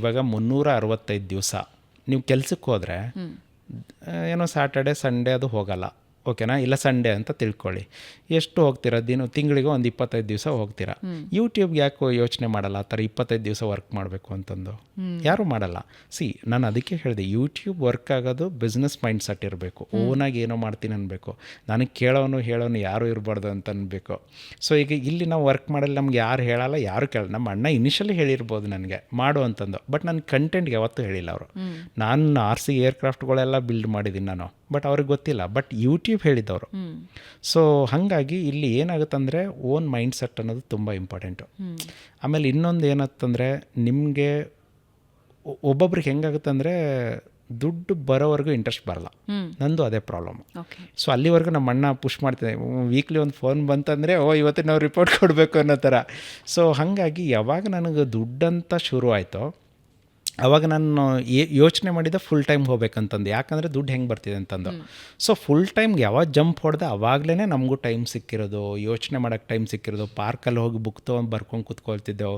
ಇವಾಗ 365 ದಿವಸ ನೀವು ಕೆಲ್ಸಕ್ಕೆ ಹೋದರೆ ಏನೋ ಸ್ಯಾಟರ್ಡೆ ಸಂಡೇ ಅದು ಹೋಗಲ್ಲ, ಓಕೆನಾ, ಇಲ್ಲ ಸಂಡೇ ಅಂತ ತಿಳ್ಕೊಳ್ಳಿ. ಎಷ್ಟು ಹೋಗ್ತೀರಾ? ತಿಂಗಳಿಗೆ ಒಂದು 25 ದಿವಸ ಹೋಗ್ತೀರಾ. ಯೂಟ್ಯೂಬ್ಗೆ ಯಾಕೋ ಯೋಚನೆ ಮಾಡಲ್ಲ ಆ ಥರ 25 ದಿವಸ ವರ್ಕ್ ಮಾಡಬೇಕು ಅಂತಂದು? ಯಾರೂ ಮಾಡಲ್ಲ. ನಾನು ಅದಕ್ಕೆ ಹೇಳಿದೆ, ಯೂಟ್ಯೂಬ್ ವರ್ಕ್ ಆಗೋದು ಬಿಸ್ನೆಸ್ ಮೈಂಡ್ ಸೆಟ್ ಇರಬೇಕು. ಓನಾಗಿ ಏನೋ ಮಾಡ್ತೀನಿ ಅನ್ಬೇಕು, ನನಗೆ ಕೇಳೋನು ಹೇಳೋನು ಯಾರೂ ಇರಬಾರ್ದು ಅಂತ ಅನ್ಬೇಕು. ಸೊ ಈಗ ಇಲ್ಲಿ ನಾವು ವರ್ಕ್ ಮಾಡಲ್ಲ, ನಮ್ಗೆ ಯಾರು ಹೇಳಲ್ಲ, ಯಾರು ಕೇಳಲ್ಲ. ನಮ್ಮ ಅಣ್ಣ ಇನಿಷಿಯಲಿ ಹೇಳಿರ್ಬೋದು ನನಗೆ ಮಾಡು ಅಂತಂದು, ಬಟ್ ನನ್ನ ಕಂಟೆಂಟ್ಗೆ ಯಾವತ್ತೂ ಹೇಳಿಲ್ಲ ಅವರು. ನಾನು RC ಏರ್ಕ್ರಾಫ್ಟ್ಗಳೆಲ್ಲ ಬಿಲ್ಡ್ ಮಾಡಿದ್ದೀನಿ ನಾನು, ಬಟ್ ಅವ್ರಿಗೆ ಗೊತ್ತಿಲ್ಲ. But YouTube ಹೇಳಿದ್ದವರು. ಸೊ ಹಾಗಾಗಿ ಇಲ್ಲಿ ಏನಾಗುತ್ತಂದರೆ ಓನ್ ಮೈಂಡ್ ಸೆಟ್ ಅನ್ನೋದು ತುಂಬ ಇಂಪಾರ್ಟೆಂಟು. ಆಮೇಲೆ ಇನ್ನೊಂದು ಏನಂತಂದರೆ, ನಿಮಗೆ ಒಬ್ಬೊಬ್ರಿಗೆ ಹೆಂಗಾಗುತ್ತೆ ಅಂದರೆ ದುಡ್ಡು ಬರೋವರೆಗೂ ಇಂಟ್ರೆಸ್ಟ್ ಬರಲ್ಲ. ನಂದು ಅದೇ ಪ್ರಾಬ್ಲಮ್. ಸೊ ಅಲ್ಲಿವರೆಗೂ ನಮ್ಮ ಅಣ್ಣ ಪುಷ್ ಮಾಡ್ತಿದ್ದೆ, ವೀಕ್ಲಿ ಒಂದು ಫೋನ್ ಬಂತಂದರೆ ಇವತ್ತು ನಾವು ರಿಪೋರ್ಟ್ ಕೊಡಬೇಕು ಅನ್ನೋ ಥರ. ಸೊ ಹಾಗಾಗಿ ಯಾವಾಗ ನನಗೆ ದುಡ್ಡಂತ ಶುರು ಆಯಿತೋ ಆವಾಗ ನಾನು ಯೋಚನೆ ಮಾಡಿದ್ದೆ ಫುಲ್ ಟೈಮ್ ಹೋಗ್ಬೇಕಂತಂದು. ಯಾಕಂದರೆ ದುಡ್ಡು ಹೆಂಗೆ ಬರ್ತಿದೆ ಅಂತಂದು. ಸೊ ಫುಲ್ ಟೈಮ್ಗೆ ಯಾವಾಗ ಜಂಪ್ ಹೊಡೆದೆ ಅವಾಗಲೇ ನಮಗೂ ಟೈಮ್ ಸಿಕ್ಕಿರೋದು, ಯೋಚನೆ ಮಾಡೋಕ್ಕೆ ಟೈಮ್ ಸಿಕ್ಕಿರೋದು. ಪಾರ್ಕಲ್ಲಿ ಹೋಗಿ ಬುಕ್ ತೊಗೊಂಡು ಬರ್ಕೊಂಡು ಕೂತ್ಕೊಳ್ತಿದ್ದೆವು.